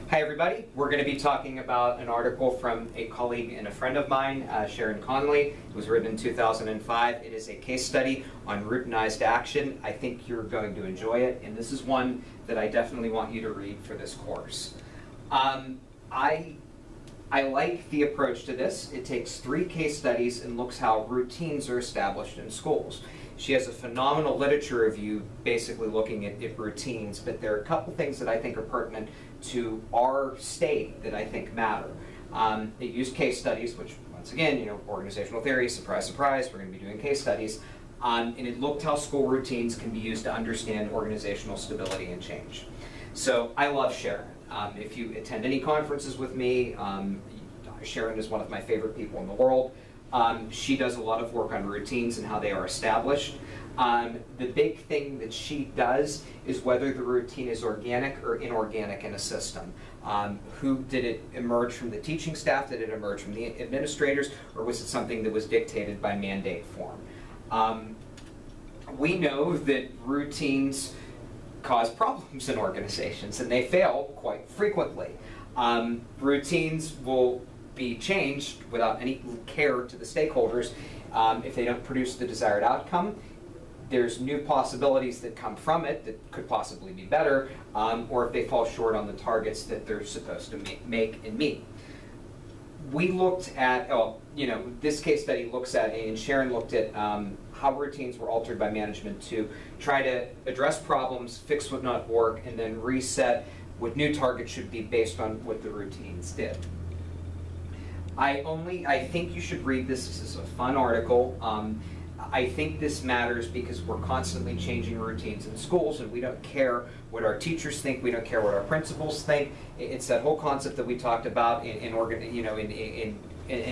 Hi everybody, we're going to be talking about an article from a colleague and a friend of mine, Sharon Conley. It was written in 2005. It is a case study on routinized action. I think you're going to enjoy it, and this is one that I definitely want you to read for this course. I like the approach to this. It takes 3 case studies and looks how routines are established in schools. She has a phenomenal literature review basically looking at routines, but there are a couple things that I think are pertinent to our state that I think matter. It used case studies, which once again, organizational theory, surprise, surprise, we're going to be doing case studies. And it looked how school routines can be used to understand organizational stability and change. So I love Sharon. If you attend any conferences with me, Sharon is one of my favorite people in the world. She does a lot of work on routines and how they are established. The big thing that she does is whether the routine is organic or inorganic in a system. Did it emerge from the teaching staff? Did it emerge from the administrators? Or was it something that was dictated by mandate form? We know that routines cause problems in organizations, and they fail quite frequently. Routines will be changed without any care to the stakeholders if they don't produce the desired outcome. There's new possibilities that come from it that could possibly be better, or if they fall short on the targets that they're supposed to make and meet. We looked at, this case study looks at, and Sharon looked at how routines were altered by management to try to address problems, fix what not work, and then reset what new targets should be based on what the routines did. I think you should read this. This is a fun article. I think this matters because we're constantly changing routines in schools, and we don't care what our teachers think. We don't care what our principals think. It's that whole concept that we talked about in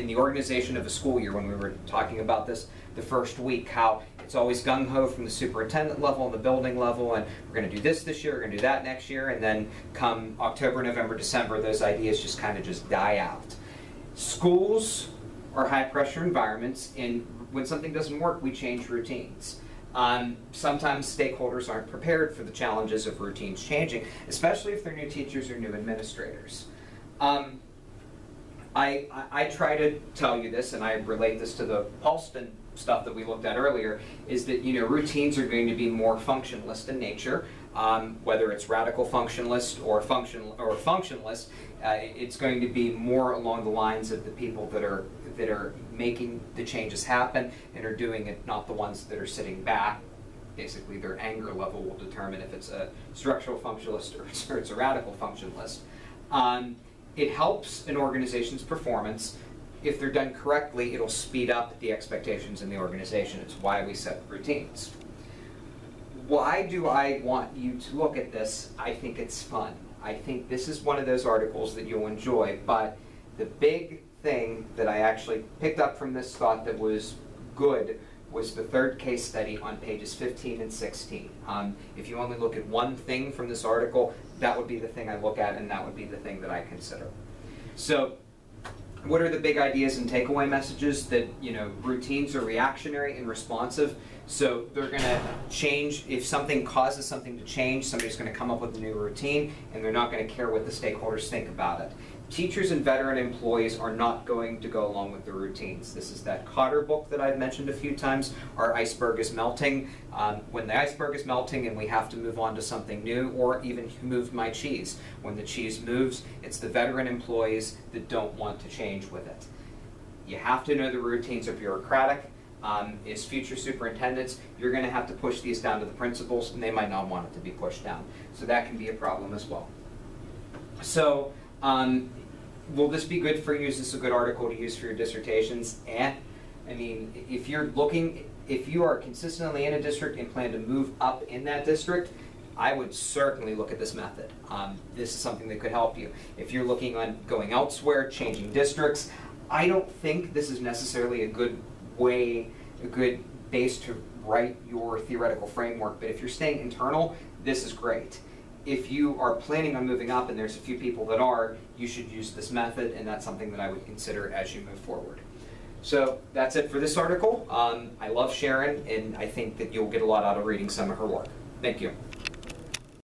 the organization of a school year when we were talking about this the first week, how it's always gung-ho from the superintendent level and the building level, and we're going to do this year, we're going to do that next year, and then come October, November, December, those ideas just kind of just die out. Schools are high-pressure environments, and when something doesn't work, we change routines. Sometimes stakeholders aren't prepared for the challenges of routines changing, especially if they're new teachers or new administrators. I try to tell you this, and I relate this to the Paulston stuff that we looked at earlier, is that routines are going to be more functionalist in nature. Whether it's radical functionalist or functionalist, it's going to be more along the lines of the people that are making the changes happen and are doing it, not the ones that are sitting back. Basically, their anger level will determine if it's a structural functionalist or it's a radical functionalist. It helps an organization's performance. If they're done correctly, it'll speed up the expectations in the organization. It's why we set routines. Why do I want you to look at this? I think it's fun. I think this is one of those articles that you'll enjoy, but the big thing that I actually picked up from this thought that was good was the 3rd case study on pages 15 and 16. If you only look at one thing from this article, that would be the thing I look at, and that would be the thing that I consider. So, what are the big ideas and takeaway messages? That routines are reactionary and responsive, so they're going to change. If something causes something to change, somebody's going to come up with a new routine, and they're not going to care what the stakeholders think about it. Teachers and veteran employees are not going to go along with the routines. This is that Cotter book that I've mentioned a few times, Our Iceberg is Melting. When the iceberg is melting and we have to move on to something new, or even Who Moved My Cheese? When the cheese moves, it's the veteran employees that don't want to change with it. You have to know the routines are bureaucratic. As future superintendents, you're going to have to push these down to the principals, and they might not want it to be pushed down. So that can be a problem as well. So, will this be good for you? Is this a good article to use for your dissertations? I mean, if you are consistently in a district and plan to move up in that district, I would certainly look at this method. This is something that could help you. If you're looking on going elsewhere, changing districts, I don't think this is necessarily a good base to write your theoretical framework, but if you're staying internal, this is great. If you are planning on moving up and there's a few people that are, you should use this method, and that's something that I would consider as you move forward. So that's it for this article. I love Sharon, and I think that you'll get a lot out of reading some of her work. Thank you.